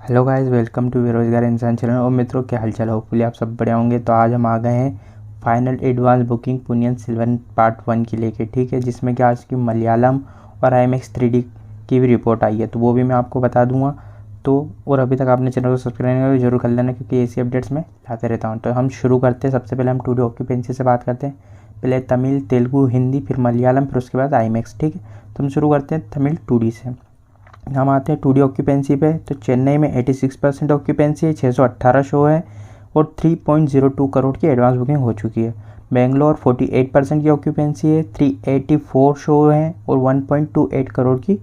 Hello guys, welcome to बेरोजगार इंसान channel. और मित्रों, क्या हालचाल? होपफुली आप सब बढ़िया होंगे। तो आज हम आ गए हैं final advance booking Ponniyin सिल्वन part 1 की लेके, ठीक है, जिसमें कि आज की मलयालम और IMAX 3D की भी रिपोर्ट आई है, तो वो भी मैं आपको बता दूंगा। तो और अभी तक आपने चैनल को सब्सक्राइब नहीं किया तो जरूर कर लेना, क्योंकि ऐसी अपडेट्स मैं लाते रहता हूँ। तो हम शुरू करते हैं। सबसे पहले हम 2D ऑक्यूपेंसी से बात करते हैं। पहले तमिल, तेलुगु, हिंदी, फिर मलयालम, फिर उसके बाद IMAX, ठीक है। तो हम शुरू करते हैं तमिल 2D से। हम आते हैं 2D ऑक्यूपेंसी पे। तो चेन्नई में 86% ऑक्यूपेंसी है, 618 शो है और 3.02 करोड़ की एडवांस बुकिंग हो चुकी है। बेंगलोर 48% की ऑक्यूपेंसी है, 384 शो हैं और 1.28 करोड़ की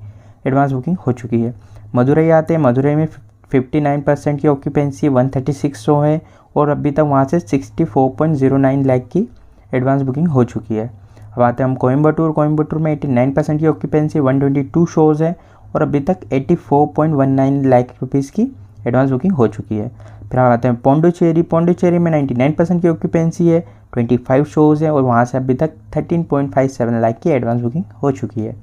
एडवांस बुकिंग हो चुकी है। मदुरई आते हैं। मदुरई में 59% की ऑक्यूपेंसी है, 136 शो है और अभी तक वहाँ से 64.09 लाख की एडवांस बुकिंग हो चुकी है। अब आते हैं हम कोयम्बटूर। कोयम्बटूर में 89% की ऑक्यूपेंसी, 122 शोज़ है और अभी तक 84.19 लाख रुपीज़ की एडवांस बुकिंग हो चुकी है। फिर हम आते हैं पौंडुचेरी। पौंडुचेरी में 99% की ऑक्यूपेंसी है, 25 शोज़ है और वहाँ से अभी तक 13.57 लाख की एडवांस बुकिंग हो चुकी है।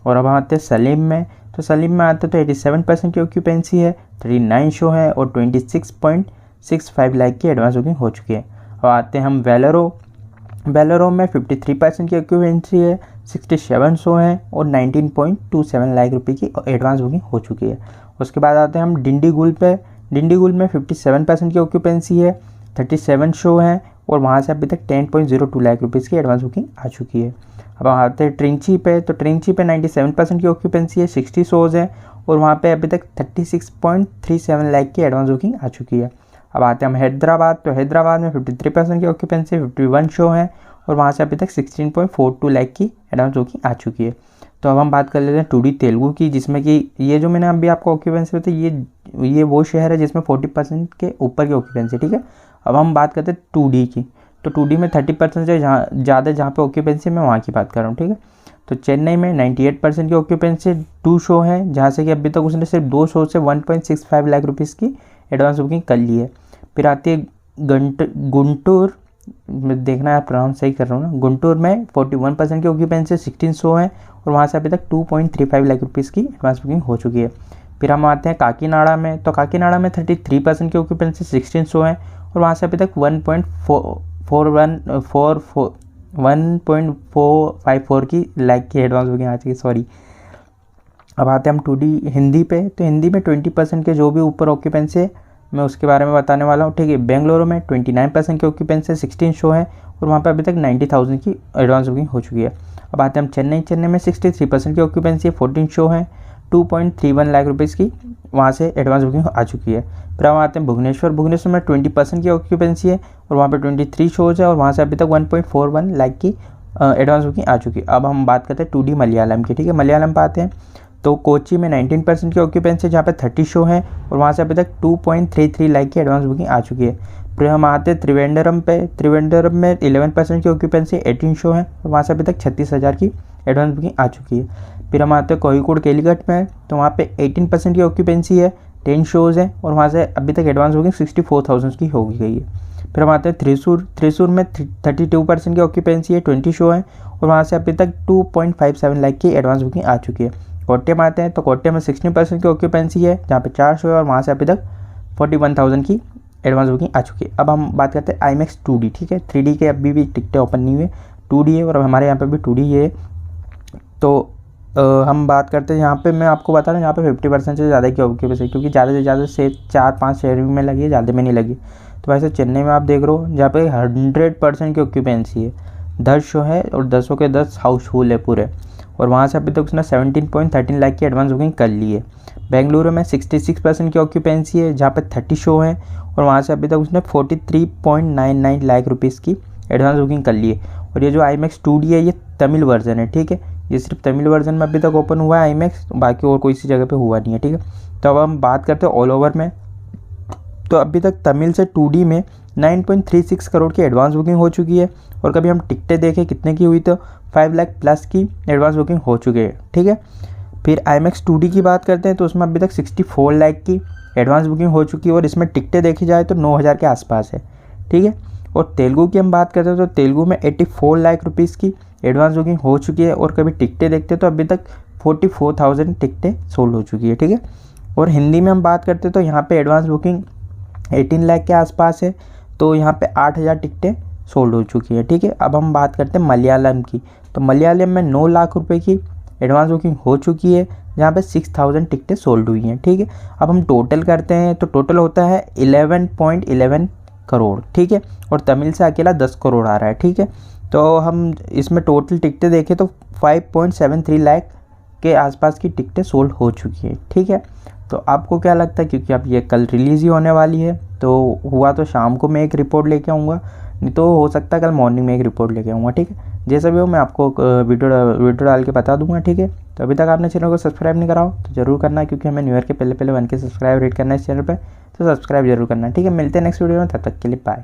और अब हम आते हैं सलीम में। तो सलीम में आते हैं तो 87% की ऑक्यूपेंसी है, 39 शो है और 26.65 लाख की एडवांस बुकिंग हो चुकी है। अब आते हैं हम वेलोरो। वेलोरो में 53% की ऑक्यूपेंसी है, 67 शो हैं और 19.27 लाख रुपए की एडवांस बुकिंग हो चुकी है। उसके बाद आते हैं हम डिंडीगुल पे। डिंडीगुल में 57% की ऑक्यूपेंसी है, 37 शो हैं और वहाँ से अभी तक 10.02 लाख रुपीज़ की एडवांस बुकिंग आ चुकी है। अब हम आते हैं ट्रिंची पे। तो ट्रिंची पे 97% की ऑक्यूपेंसी है, 60 शोज़ हैं और वहाँ पे अभी तक 36.37 लाख की एडवांस बुकिंग आ चुकी है। अब आते हैं हम हैदराबाद। तो हैदराबाद में 53% की ऑक्यूपेंसी, 51 शो हैं और वहाँ से अभी तक 16.42 लाख की एडवांस बुकिंग आ चुकी है। तो अब हम बात कर लेते हैं 2D तेलुगु की, जिसमें कि ये जो मैंने अभी आपको ऑक्यूपेंसी बताई, ये वो शहर है जिसमें 40% के ऊपर की ऑक्यूपेंसी, ठीक है। अब हम बात करते हैं 2D की। तो 2D में 30% से ज़्यादा जहाँ पे ऑक्यूपेंसी, मैं वहाँ की बात कर रहा हूँ, ठीक है। तो चेन्नई में 98% की ऑक्यूपेंसी, 2 शो हैं, जहाँ से कि अभी तक उसने सिर्फ 2 शो से 1.65 लाख रुपीज़ की एडवांस बुकिंग कर ली है। फिर आती है गुंटूर। देखना है प्रोनाउंस सही कर रहा हूँ ना। गुंटूर में 41% की ऑक्यूपेंसी, 16 शो है और वहाँ से अभी तक 2.35 लाख रुपीज़ की एडवांस बुकिंग हो चुकी है। फिर हम आते हैं काकीनाडा में। तो काकीनाडा में 33% की ऑक्यूपेंसी, 16 शो है और वहाँ से अभी तक 1.454 की लाख की एडवांस बुकिंग आ चुकी है, सॉरी। अब आते हैं हम 2D हिंदी पे। तो हिंदी में 20% के जो भी ऊपर ऑक्यूपेंसी है, मैं उसके बारे में बताने वाला हूँ, ठीक है। बेंगलुरु में 29% की ऑक्यूपेंसी, 16 शो है और वहाँ पे अभी तक 90,000 की एडवांस बुकिंग हो चुकी है। अब आते हैं हम चेन्नई। चेन्नई में 63% की ऑक्यूपेंसी, 14 शो है, 2.31 लाख रुपीज़ की वहाँ से एडवांस बुकिंग आ चुकी है। फिर हम आते हैं भुवनेश्वर। भुवनेश्वर में 20% की ऑक्यूपेंसी है और वहाँ पर 23 शोज़ है और वहाँ से अभी तक 1.41 लाख की एडवांस बुकिंग आ चुकी है। अब हम बात करते हैं 2D मलयालम की, ठीक है। मलयालम पे आते हैं। तो कोची में 19% की ऑक्यूपेंसी, जहाँ पे 30 शो है और वहाँ से अभी तक 2.33 लाख की एडवांस बुकिंग आ चुकी है। फिर हम आते हैं त्रिवेंद्रम पे। त्रिवेंद्रम में 11% की ऑक्यूपेंसी, 18 शो है और वहाँ से अभी तक 36,000 की एडवांस बुकिंग आ चुकी है। फिर हम आते हैं कोझिकोड केलीघाट में। तो वहाँ पे 18% की ऑक्यूपेंसी है, 10 शोज़ हैं और वहाँ से अभी तक एडवांस बुकिंग 64,000 की हो गई है। फिर हम आते हैं थ्रिसूर। थ्रिसूर में 32% की ऑक्यूपेंसी है, 20 शो है और वहाँ से अभी तक 2.57 लाख की एडवांस बुकिंग आ चुकी है। कोट्यम आते हैं। तो कोट्यम में 16% की ऑक्यूपेंसी है, जहाँ पे 4 शो है और वहाँ से अभी तक 41,000 की एडवांस बुकिंग आ चुकी है। अब हम बात करते हैं IMAX 2D, ठीक है। 3D के अभी भी टिकटें ओपन नहीं हुए, 2D है और हमारे यहाँ पे भी 2D है। तो हम बात करते हैं, यहाँ पे मैं आपको बता रहा हूँ, यहाँ पे 50% से ज़्यादा की ऑक्यूपेंसी, क्योंकि ज़्यादा से ज़्यादा से 4-5 शहर में लगी है, ज़्यादा में नहीं लगी। तो वैसे चेन्नई में आप देख रहे हो, जहाँ पे 100% की ऑक्यूपेंसी है, 10 शो है और 10 के 10 हाउसफुल है पूरे और वहाँ से अभी तक उसने 17.13 लाख की एडवांस बुकिंग कर ली है। बेंगलुरु में 66% की ऑक्यूपेंसी है, जहाँ पे 30 शो है और वहाँ से अभी तक उसने 43.99 लाख रुपीज़ की एडवांस बुकिंग कर ली है। और ये जो IMAX 2D है, ये तमिल वर्जन है, ठीक है। ये सिर्फ तमिल वर्जन में अभी तक ओपन हुआ है IMAX, बाकी और कोई सी जगह पे हुआ नहीं है, ठीक है। तो अब हम बात करते हैं ऑल ओवर में। तो अभी तक तमिल से 2D में 9.36 करोड़ की एडवांस बुकिंग हो चुकी है और कभी हम टिकटें देखें कितने की हुई, तो 5 लाख प्लस की एडवांस बुकिंग हो चुकी है, ठीक है। फिर IMAX 2D की बात करते हैं तो उसमें अभी तक 64 लाख की एडवांस बुकिंग हो चुकी है और इसमें टिकटें देखी जाए तो 9,000 के आसपास है, ठीक है। और तेलुगु की हम बात करते हैं तो तेलुगु में 84 लाख रुपीज़ की एडवांस बुकिंग हो चुकी है और कभी टिकटें देखते हैं तो अभी तक 44,000 टिकटें सोल्ड हो चुकी है, ठीक है। और हिंदी में हम बात करते तो यहाँ पे एडवांस बुकिंग 18 लाख के आसपास है, तो यहाँ पे 8,000 टिकटें सोल्ड हो चुकी है। ठीक है, अब हम बात करते हैं मलयालम की। तो मलयालम में 9 लाख रुपए की एडवांस बुकिंग हो चुकी है, जहाँ पे 6,000 टिकटें सोल्ड हुई हैं। ठीक है, अब हम टोटल करते हैं तो टोटल होता है 11.11 करोड़। ठीक है, और तमिल से अकेला 10 करोड़ आ रहा है। ठीक है, तो हम इसमें टोटल टिकटें देखें तो 5.73 लाख के आसपास की टिकटें सोल्ड हो चुकी है। ठीक है, तो आपको क्या लगता है, क्योंकि अब ये कल रिलीज़ ही होने वाली है, तो हुआ तो शाम को मैं एक रिपोर्ट लेके आऊँगा, नहीं तो हो सकता है कल मॉर्निंग में एक रिपोर्ट लेके आऊँगा। ठीक है, जैसा भी हो मैं आपको वीडियो डाल के बता दूंगा। ठीक है, तो अभी तक आपने चैनल को सब्सक्राइब नहीं करा हो तो जरूर करना है, क्योंकि हमें न्यू ईयर के पहले 1K सब्सक्राइब रेट करना है इस चैनल पर, तो सब्सक्राइब जरूर करना है। ठीक है, मिलते हैं नेक्स्ट वीडियो में, तब तक के लिए बाय।